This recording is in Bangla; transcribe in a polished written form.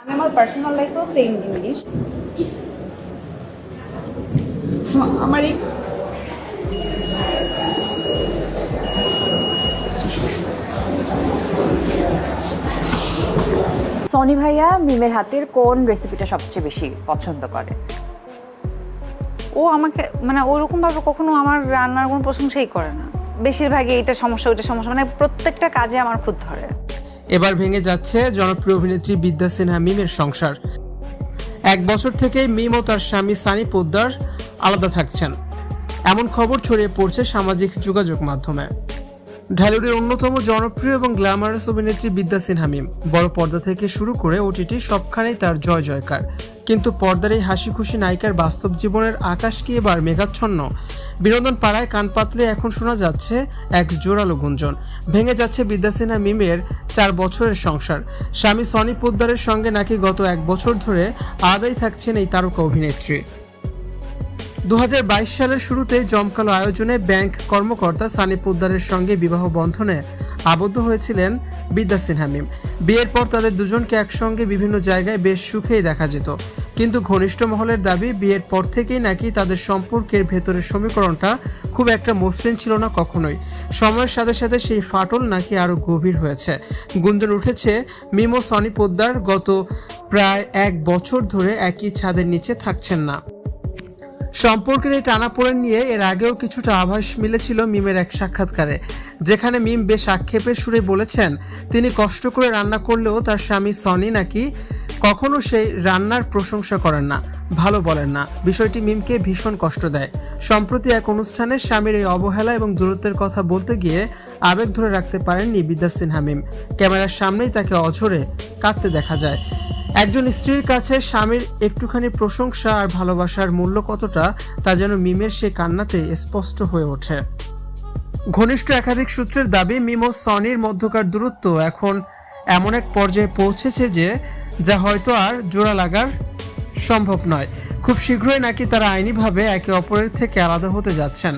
আমি আমার পার্সোনাল লাইফেও সেম জিনিস। সো আমার এই সনি ভাইয়া মিমের হাতের কোন রেসিপিটা সবচেয়ে বেশি পছন্দ করে? ও আমাকে মানে ওরকম ভাবে কখনো আমার রান্নার কোনো প্রশংসাই করে না। বেশিরভাগই এটা সমস্যা ওইটা সমস্যা, মানে প্রত্যেকটা কাজে আমার খুদ ধরে। এবার ভেঙে যাচ্ছে জনপ্রিয় অভিনেত্রী বিদ্যা সিনহা মিমের সংসার। 1 বছর থেকে মিম ও তার স্বামী সানি পোদ্দার আলাদা থাকছেন, এমন খবর ছড়িয়ে পড়ছে সামাজিক যোগাযোগ মাধ্যমে। ঢালিউডের অন্যতম জনপ্রিয় এবং গ্ল্যামারাস অভিনেত্রী বিদ্যা সিনহা মিম বড় পর্দা থেকে শুরু করে ওটিটি সবখানেই তার জয় জয়কার। কিন্তু পর্দার এই হাসি খুশি নায়িকার বাস্তব জীবনের আকাশ কি এবার মেঘাচ্ছন্ন? বিনোদন পাড়ায় কান পাতলে এখন শোনা যাচ্ছে এক জোরালো গুঞ্জন। ভেঙে যাচ্ছে বিদ্যা সিনহা মিমের 4 বছরের সংসার। স্বামী সনি পোদ্দারের সঙ্গে নাকি গত 1 বছর ধরে আলাদাই থাকছেন এই তারকা অভিনেত্রী। 2022 সালের শুরুতে জমকালো আয়োজনে ব্যাংক কর্মকর্তা সানি পোদ্দারের সঙ্গে বিবাহ বন্ধনে আবদ্ধ হয়েছিলেন বিদ্যা সিনহা মিম। বিয়ের পর তাদের দুজনকে একসঙ্গে বিভিন্ন জায়গায় বেশ সুখেই দেখা যেত, কিন্তু ঘনিষ্ঠ মহলের দাবি বিয়ের পর থেকেই নাকি তাদের সম্পর্কের ভেতরের সমীকরণটা খুব একটা মসৃণ ছিল না কখনোই। সময়ের সাথে সাথে সেই ফাটল নাকি আরও গভীর হয়েছে। গুঞ্জন উঠেছে মিম ও সনি পোদ্দার গত প্রায় 1 বছর ধরে একই ছাদের নিচে থাকছেন না। সম্পর্কের এই টানাপোড়েন নিয়ে এর আগেও কিছুটা আভাস মিলেছিল মিমের এক সাক্ষাৎকারে, যেখানে মিম বেশ আক্ষেপের সুরে বলেছেন তিনি কষ্ট করে রান্না করলেও তার স্বামী সনি নাকি কখনো সেই রান্নার প্রশংসা করেন না, ভালো বলেন না। বিষয়টি মিমকে ভীষণ কষ্ট দেয়। সম্প্রতি এক অনুষ্ঠানে স্বামীর এই অবহেলা এবং দূরত্বের কথা বলতে গিয়ে আবেগ ধরে রাখতে পারেননি বিদ্যা সিনহা মিম। ক্যামেরার সামনেই তাকে অঝরে কাঁদতে দেখা যায়। একজন স্ত্রীর কাছে স্বামীর একটুখানি প্রশংসা আর ভালোবাসার মূল্য কতটা তা যেন মিমের সে কান্নাতে স্পষ্ট হয়ে ওঠে। ঘনিষ্ঠ একাধিক সূত্রের দাবি মিম ও সনির মধ্যকার দূরত্ব এখন এমন এক পর্যায়ে পৌঁছেছে যে যা হয়তো আর জোড়া লাগার সম্ভব নয়। খুব শীঘ্রই নাকি তারা আইনিভাবে একে অপরের থেকে আলাদা হতে যাচ্ছেন।